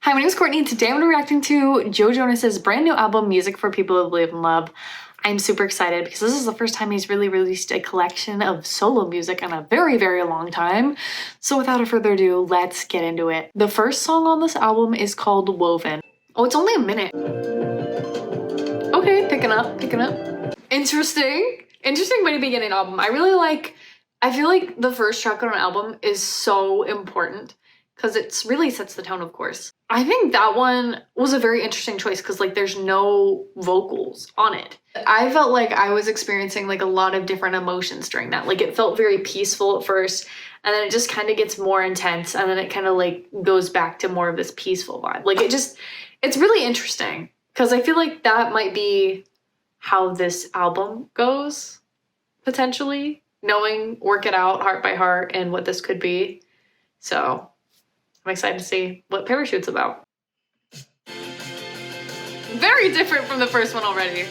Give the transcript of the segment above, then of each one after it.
Hi, my name is Courtney. Today I'm going to be reacting to Joe Jonas's brand new album, Music for People Who Believe in Love. I'm super excited because this is the first time he's really released a collection of solo music in a very, very long time. So without further ado, let's get into it. The first song on this album is called Woven. Oh, it's only a minute. Okay, picking up. Interesting way to begin an album. I feel like the first track on an album is so important because it really sets the tone, of course. I think that one was a very interesting choice because like there's no vocals on it. I felt like I was experiencing like a lot of different emotions during that. Like it felt very peaceful at first and then it just kind of gets more intense and then it kind of like goes back to more of this peaceful vibe. Like it's really interesting because I feel like that might be how this album goes potentially, knowing Work It Out, Heart by Heart, and what this could be. So I'm excited to see what Parachute's about. Very different from the first one already.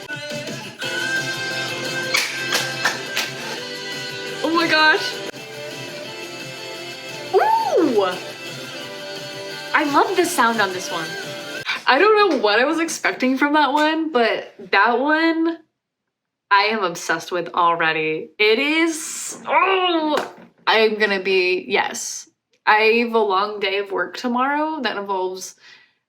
Oh my gosh. Ooh! I love the sound on this one. I don't know what I was expecting from that one, but that one I am obsessed with already. It is, oh, I'm gonna be, yes. I have a long day of work tomorrow that involves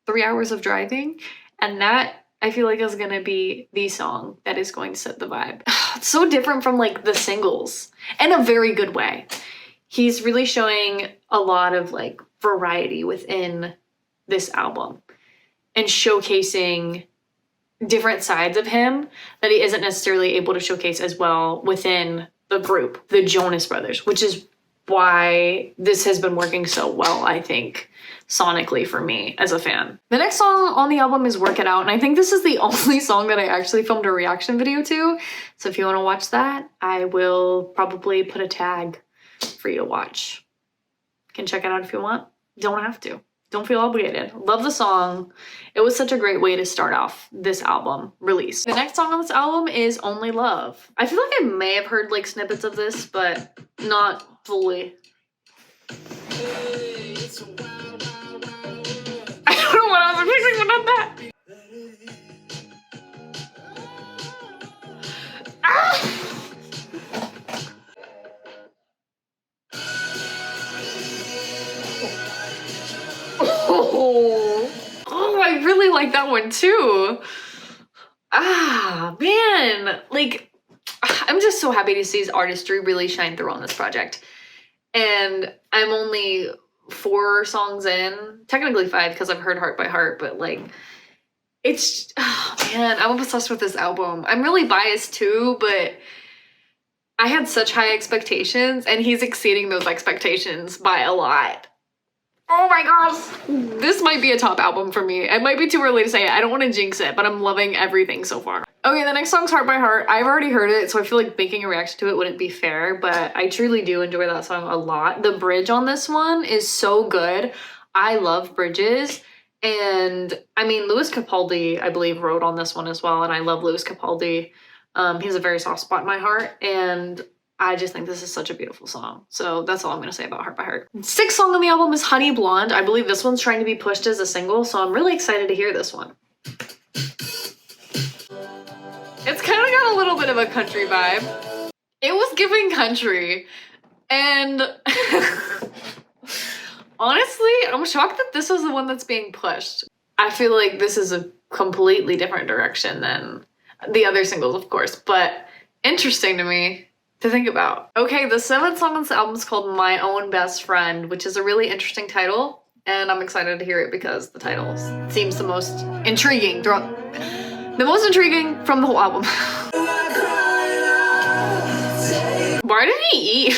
3 hours of driving, and that I feel like is gonna be the song that is going to set the vibe. It's so different from like the singles in a very good way. He's really showing a lot of like variety within this album and showcasing different sides of him that he isn't necessarily able to showcase as well within the group, the Jonas Brothers, which is why this has been working so well, I think, sonically for me as a fan. The next song on the album is Work It Out, and I think this is the only song that I actually filmed a reaction video to. So if you want to watch that, I will probably put a tag for you to watch. You can check it out if you want. You don't have to. Don't feel obligated. Love the song. It was such a great way to start off this album release. The next song on this album is Only Love. I feel like I may have heard like snippets of this, but not fully. I don't know what I was expecting, but not that. Ah! Oh, I really like that one too. Ah, man. Like, I'm just so happy to see his artistry really shine through on this project. And I'm only 4 songs in, technically 5 because I've heard Heart by Heart, but like, it's, oh man, I'm obsessed with this album. I'm really biased too, but I had such high expectations and he's exceeding those expectations by a lot. Oh my gosh, this might be a top album for me. It might be too early to say it. I don't want to jinx it, but I'm loving everything so far. Okay, the next song's Heart by Heart. I've already heard it, so I feel like making a reaction to it wouldn't be fair, but I truly do enjoy that song a lot. The bridge on this one is so good. I love bridges. And I mean, Lewis Capaldi, I believe, wrote on this one as well, and I love Lewis Capaldi. He has a very soft spot in my heart, and I just think this is such a beautiful song. So that's all I'm going to say about Heart by Heart. 6th song on the album is Honey Blonde. I believe this one's trying to be pushed as a single, so I'm really excited to hear this one. It's kind of got a little bit of a country vibe. It was giving country, and honestly, I'm shocked that this was the one that's being pushed. I feel like this is a completely different direction than the other singles, of course, but interesting to me to think about. Okay, the 7th song on this album is called My Own Best Friend, which is a really interesting title, and I'm excited to hear it because the title seems the most intriguing throughout. The most intriguing from the whole album. Why did he eat?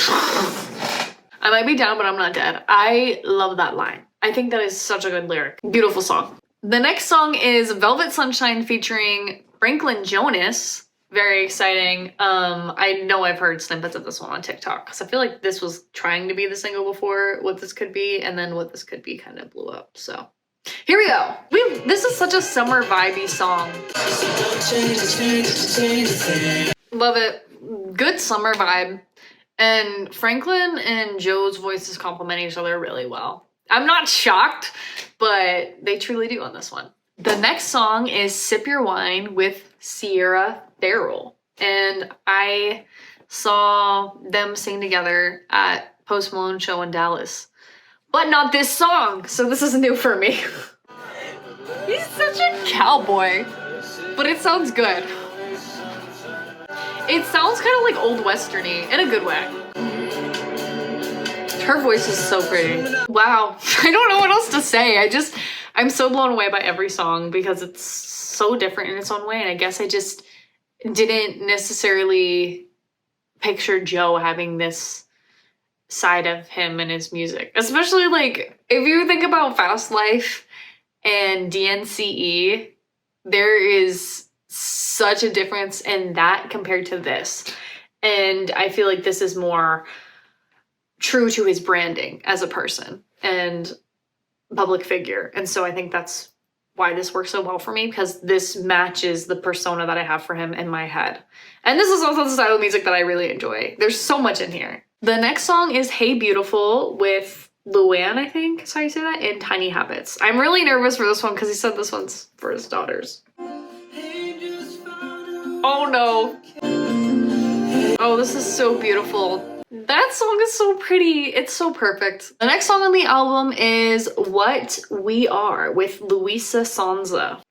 I might be down, but I'm not dead. I love that line. I think that is such a good lyric. Beautiful song. The next song is Velvet Sunshine featuring Franklin Jonas. Very exciting. I know I've heard snippets of this one on TikTok because I feel like this was trying to be the single before What This Could Be, and then What This Could Be kind of blew up, so. Here we go. This is such a summer vibey song. Love it. Good summer vibe. And Franklin and Joe's voices complement each other really well. I'm not shocked, but they truly do on this one. The next song is Sip Your Wine with Sierra Farrell. And I saw them sing together at Post Malone show in Dallas. But not this song, so this is new for me. He's such a cowboy, but it sounds good. It sounds kind of like old westerny in a good way. Her voice is so pretty. Wow, I don't know what else to say. I'm so blown away by every song because it's so different in its own way, and I guess I just didn't necessarily picture Joe having this side of him and his music. Especially like, if you think about Fast Life and DNCE, there is such a difference in that compared to this. And I feel like this is more true to his branding as a person and public figure. And so I think that's why this works so well for me, because this matches the persona that I have for him in my head. And this is also the style of music that I really enjoy. There's so much in here. The next song is Hey Beautiful with Luann, I think is how you say that, in Tiny Habits. I'm really nervous for this one because he said this one's for his daughters. Oh no. Oh, this is so beautiful. That song is so pretty. It's so perfect. The next song on the album is What We Are with Luísa Sonza.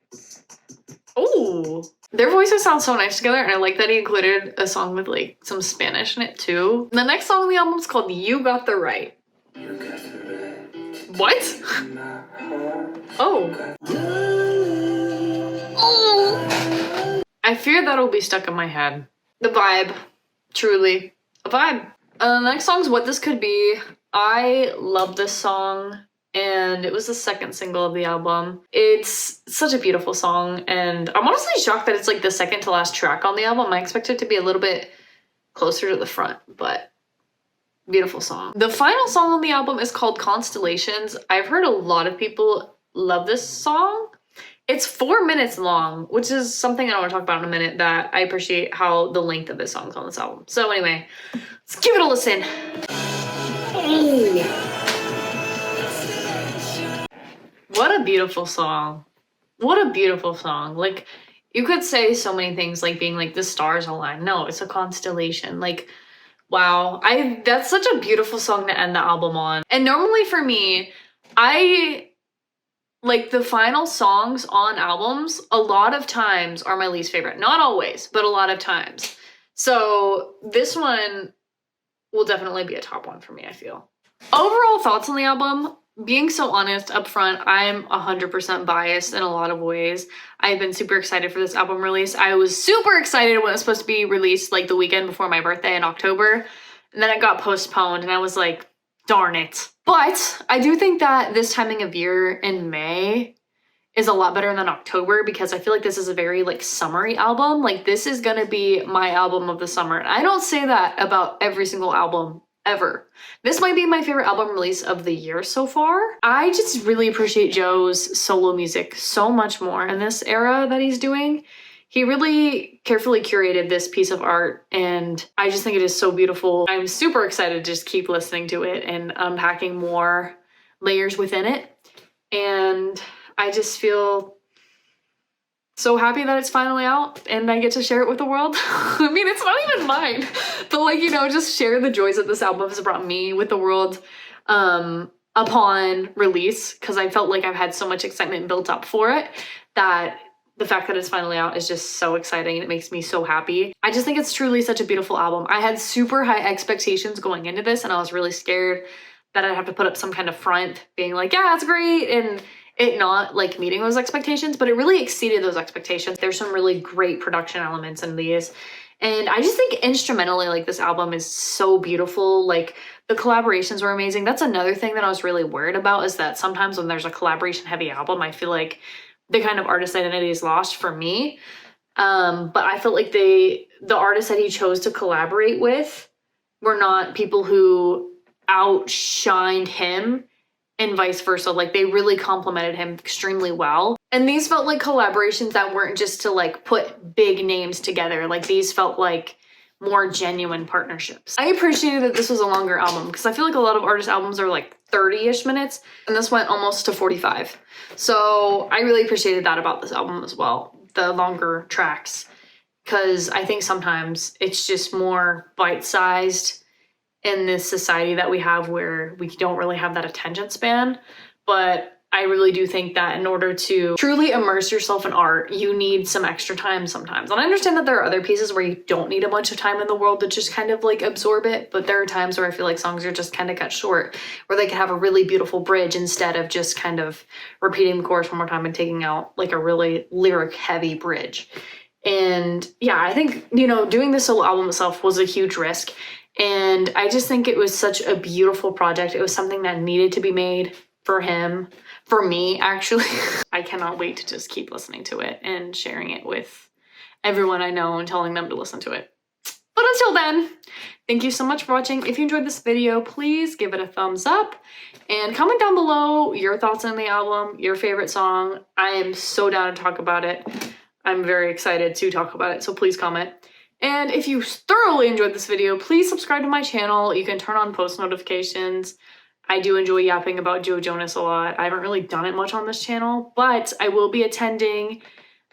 Oh, their voices sound so nice together, and I like that he included a song with like some Spanish in it too. The next song on the album is called You Got the Right. What? Oh. Oh. I fear that'll be stuck in my head. The vibe. Truly. A vibe. The next song's What This Could Be. I love this song, and it was the second single of the album. It's such a beautiful song, and I'm honestly shocked that it's like the second to last track on the album. I expected it to be a little bit closer to the front, but beautiful song. The final song on the album is called Constellations. I've heard a lot of people love this song. It's 4 minutes long, which is something I want to talk about in a minute, that I appreciate how the length of this song is on this album. So anyway, let's give it a listen. What a beautiful song. What a beautiful song. Like, you could say so many things like being like the stars align. No, it's a constellation. Like, wow. That's such a beautiful song to end the album on. And normally for me, like the final songs on albums, a lot of times are my least favorite. Not always, but a lot of times. So this one will definitely be a top one for me, I feel. Overall thoughts on the album, being so honest up front, I'm 100% biased in a lot of ways. I've been super excited for this album release. I was super excited when it was supposed to be released like the weekend before my birthday in October. And then it got postponed and I was like, darn it. But I do think that this timing of year in May is a lot better than October, because I feel like this is a very like summery album. Like, this is gonna be my album of the summer. And I don't say that about every single album ever. This might be my favorite album release of the year so far. I just really appreciate Joe's solo music so much more in this era that he's doing. He really carefully curated this piece of art, and I just think it is so beautiful. I'm super excited to just keep listening to it and unpacking more layers within it. And I just feel so happy that it's finally out and I get to share it with the world. I mean, it's not even mine, but like, you know, just share the joys that this album has brought me with the world upon release, because I felt like I've had so much excitement built up for it that the fact that it's finally out is just so exciting. It makes me so happy. I just think it's truly such a beautiful album. I had super high expectations going into this, and I was really scared that I'd have to put up some kind of front being like, yeah, it's great, and it not like meeting those expectations, but it really exceeded those expectations. There's some really great production elements in these. And I just think instrumentally, like, this album is so beautiful. Like, the collaborations were amazing. That's another thing that I was really worried about, is that sometimes when there's a collaboration heavy album, I feel like the kind of artist identity is lost for me. But I felt like the artists that he chose to collaborate with were not people who outshined him and vice versa. Like, they really complemented him extremely well. And these felt like collaborations that weren't just to like put big names together. Like, these felt like more genuine partnerships. I appreciated that this was a longer album, because I feel like a lot of artist albums are like 30-ish minutes, and this went almost to 45. So I really appreciated that about this album as well, the longer tracks, because I think sometimes it's just more bite-sized in this society that we have where we don't really have that attention span. But I really do think that in order to truly immerse yourself in art, you need some extra time sometimes. And I understand that there are other pieces where you don't need a bunch of time in the world to just kind of like absorb it, but there are times where I feel like songs are just kind of cut short, where they could have a really beautiful bridge instead of just kind of repeating the chorus one more time and taking out like a really lyric heavy bridge. And yeah, I think, you know, doing this solo album itself was a huge risk. And I just think it was such a beautiful project. It was something that needed to be made for him, for me, actually. I cannot wait to just keep listening to it and sharing it with everyone I know and telling them to listen to it. But until then, thank you so much for watching. If you enjoyed this video, please give it a thumbs up and comment down below your thoughts on the album, your favorite song. I am so down to talk about it. I'm very excited to talk about it, so please comment. And if you thoroughly enjoyed this video, please subscribe to my channel. You can turn on post notifications. I do enjoy yapping about Joe Jonas a lot. I haven't really done it much on this channel, but I will be attending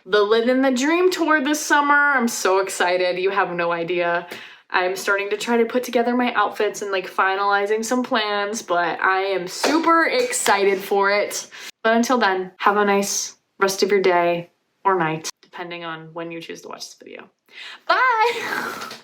the Living the Dream tour this summer. I'm so excited. You have no idea. I'm starting to try to put together my outfits and like finalizing some plans, but I am super excited for it. But until then, have a nice rest of your day or night, depending on when you choose to watch this video. Bye!